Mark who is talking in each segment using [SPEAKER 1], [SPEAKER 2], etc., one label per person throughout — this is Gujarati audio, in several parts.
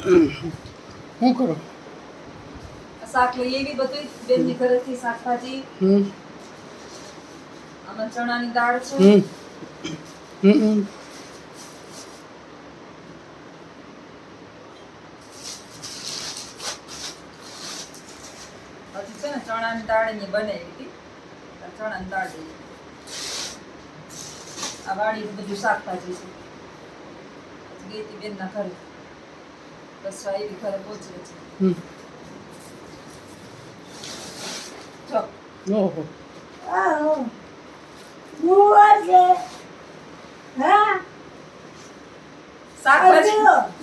[SPEAKER 1] શું કરો?
[SPEAKER 2] શાક લઈ એવી બધું બેનની ઘરેથી શાકભાજી. આમાં ચણાની દાળ છે.
[SPEAKER 1] હજી
[SPEAKER 2] છે ને ચણાની દાળ ની બનાવી હતી. ચણાની દાળ લઈએ. આ વાડી બધું શાકભાજી છે. ગઈ હતી બેનના ઘરે. બસ આવી ઘરે પહોંચી છે. જો
[SPEAKER 1] ઓહો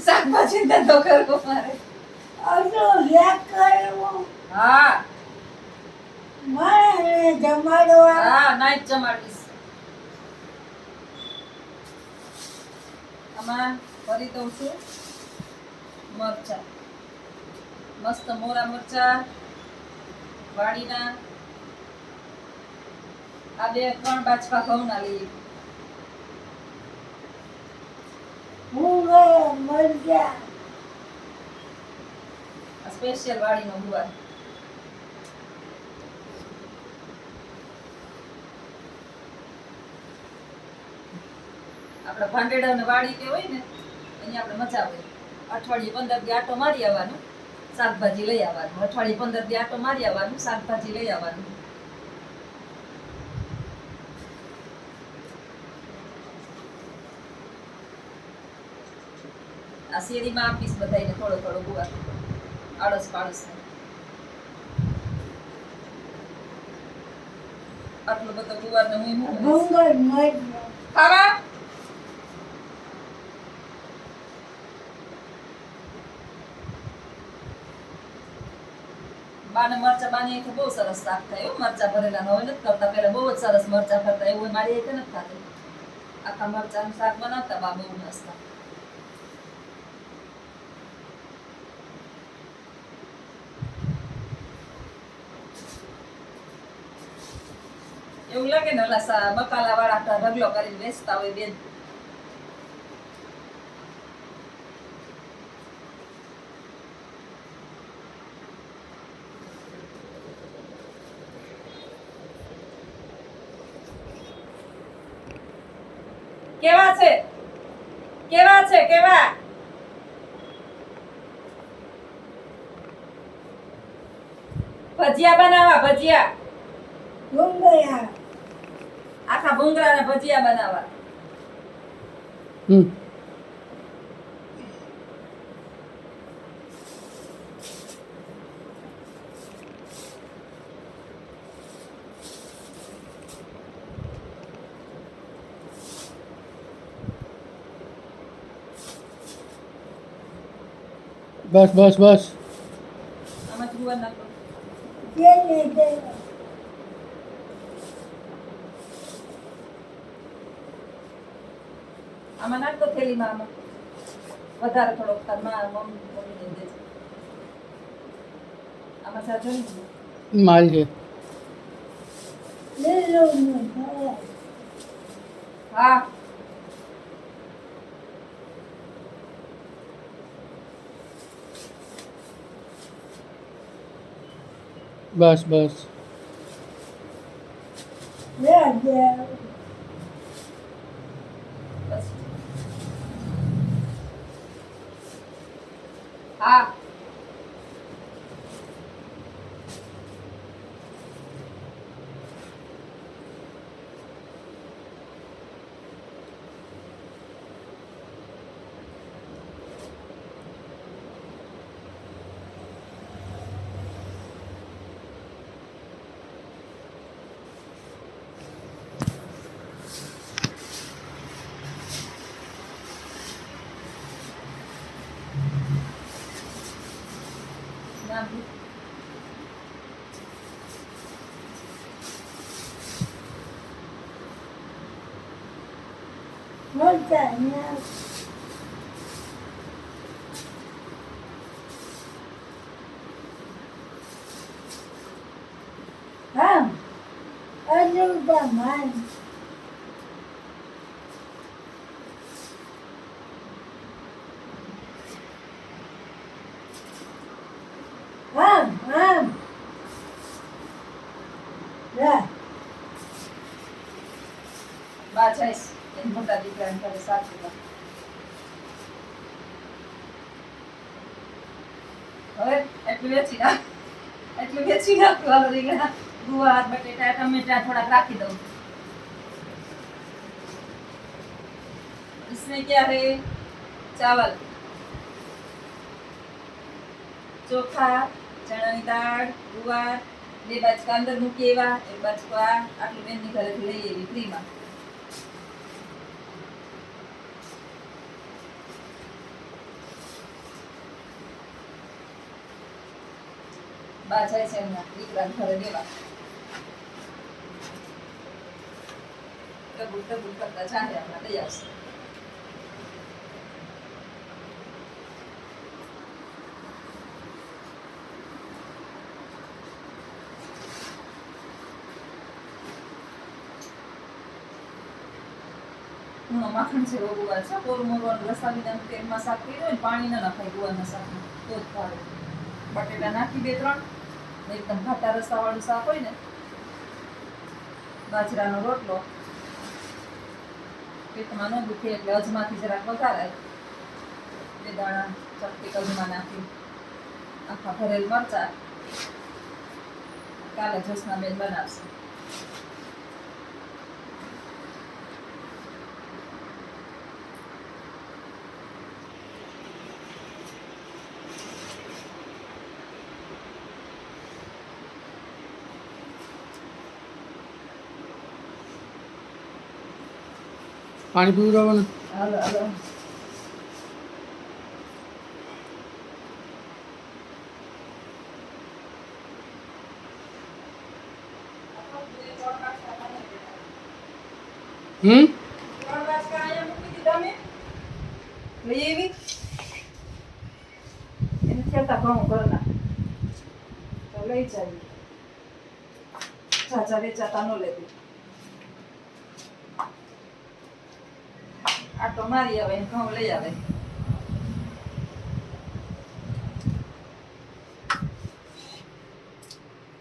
[SPEAKER 2] શાકભાજી ધંધો કરવો મારે. હા નાઈટ જમાડીશ. આમાં ભરી દઉં છું મરચા. મસ્ત મોરા મરચા વાડીના. આ 2-3 બાજકા ઘઉંના લઈએ. સ્પેશિયલ વાડીનો ગુવાર. આપણે ભાંડેડા ને વાડી કે હોય ને અહીંયા આપણે મજા આવે. અઠવાડિયે 15 દી આટો મારી આવવાનું, શાકભાજી લઈ આવવાનું. અઠવાડિયે 15 દી આટો મારી આવવાનું, શાકભાજી લઈ આવવાનું. આ શેરીમાં આપીશ બધાને થોડો થોડો ગુવાર. આડોશ પાડોશ. આટલો બધો ગુવાર ને હું ખાવા. બાને મરચા બાની અહીંથી બહુ સરસ શાક થાય. મરચા ભરેલા હવે નથી કરતા. પેલા બહુ જ સરસ મરચા કરતા. એવું મારી અહીંથી નથી થતું. આખા મરચાનું શાક બનાવતા બા બહુ મસ્ત. એવું લાગે ને ઓલા બકાલા વાળા ઢગલો કરીને વેચતા હોય બેન. કેવા છે? કેવા છે? કેવા? ભજીયા બનાવવા. ભજીયા આખા ભૂંગળાના ભજીયા બનાવવા.
[SPEAKER 1] બસ બસ બસ.
[SPEAKER 2] આમાં જુવાર નાખો. આમાં નાખતો થેલીમાં. આમાં વધારે થોડોક મમ્મી દેજે. આમાં સાજો નહીં
[SPEAKER 1] માલ છે.
[SPEAKER 2] હા
[SPEAKER 1] બસ બસ.
[SPEAKER 2] બસ. હા બા જઈશ એની મોટા દીકરાને ઘરે સાચવવા. હવે એટલું વેચી નાખું હાલો રીંગણા ગુવાર બટેટા ટમેટા થોડાક રાખી દઉં. इसमें क्या है चावल ચોખા ચણાની દાળ ગુવાર 2 બાજકા અંદર મૂકી એવા 1 બાજકો આ આટલું બેનની ઘરેથી લઈ એવી ફ્રીમાં. બા જાય છે એમના દીકરાને ઘરે દેવા. ટબુલ કરતા ચાહે હમણાં લઈ આવશે. માખણ છે ગુવાર છે કોરું મોરવાનું રસાવીને તેલમાં શાક કર્યું હોય ને પાણી ના નાખાય ગુવારના શાકમાં તો જ ભાવે. બટેટા નાખી 2-3 એકદમ ઘાટા રસાવાળું શાક હોય ને બાજરાનો રોટલો પેટમાં ન દુખે એટલે અજમાથી જરાક વઘારાય 2 દાણા ચપટી અજમા નાખી આખા ભરેલ મરચા. કાલે જોશના બેન બનાવશે.
[SPEAKER 1] પાણી પીવડાવવાનું.
[SPEAKER 2] હાલો હાલો
[SPEAKER 1] હમ
[SPEAKER 2] 3 બાજકા અહીંયા મૂકી દીધા મેં લઈ એવી એને ખેતા ઘઉં ઘરના તો લઈ જાય ચાચા વેચાતા ન લેતી. આટો મારી આવે ઘઉં લઈ આવે.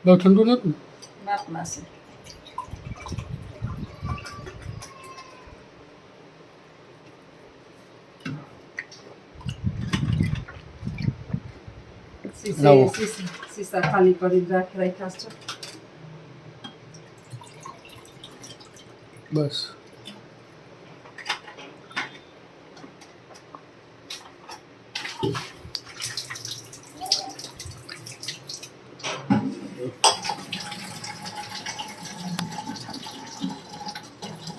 [SPEAKER 1] બહુ ઠંડુ નતું.
[SPEAKER 2] માપમાં છે.
[SPEAKER 1] લાવો.
[SPEAKER 2] સીસા ખાલી કરી રાખ્યા છે.
[SPEAKER 1] બસ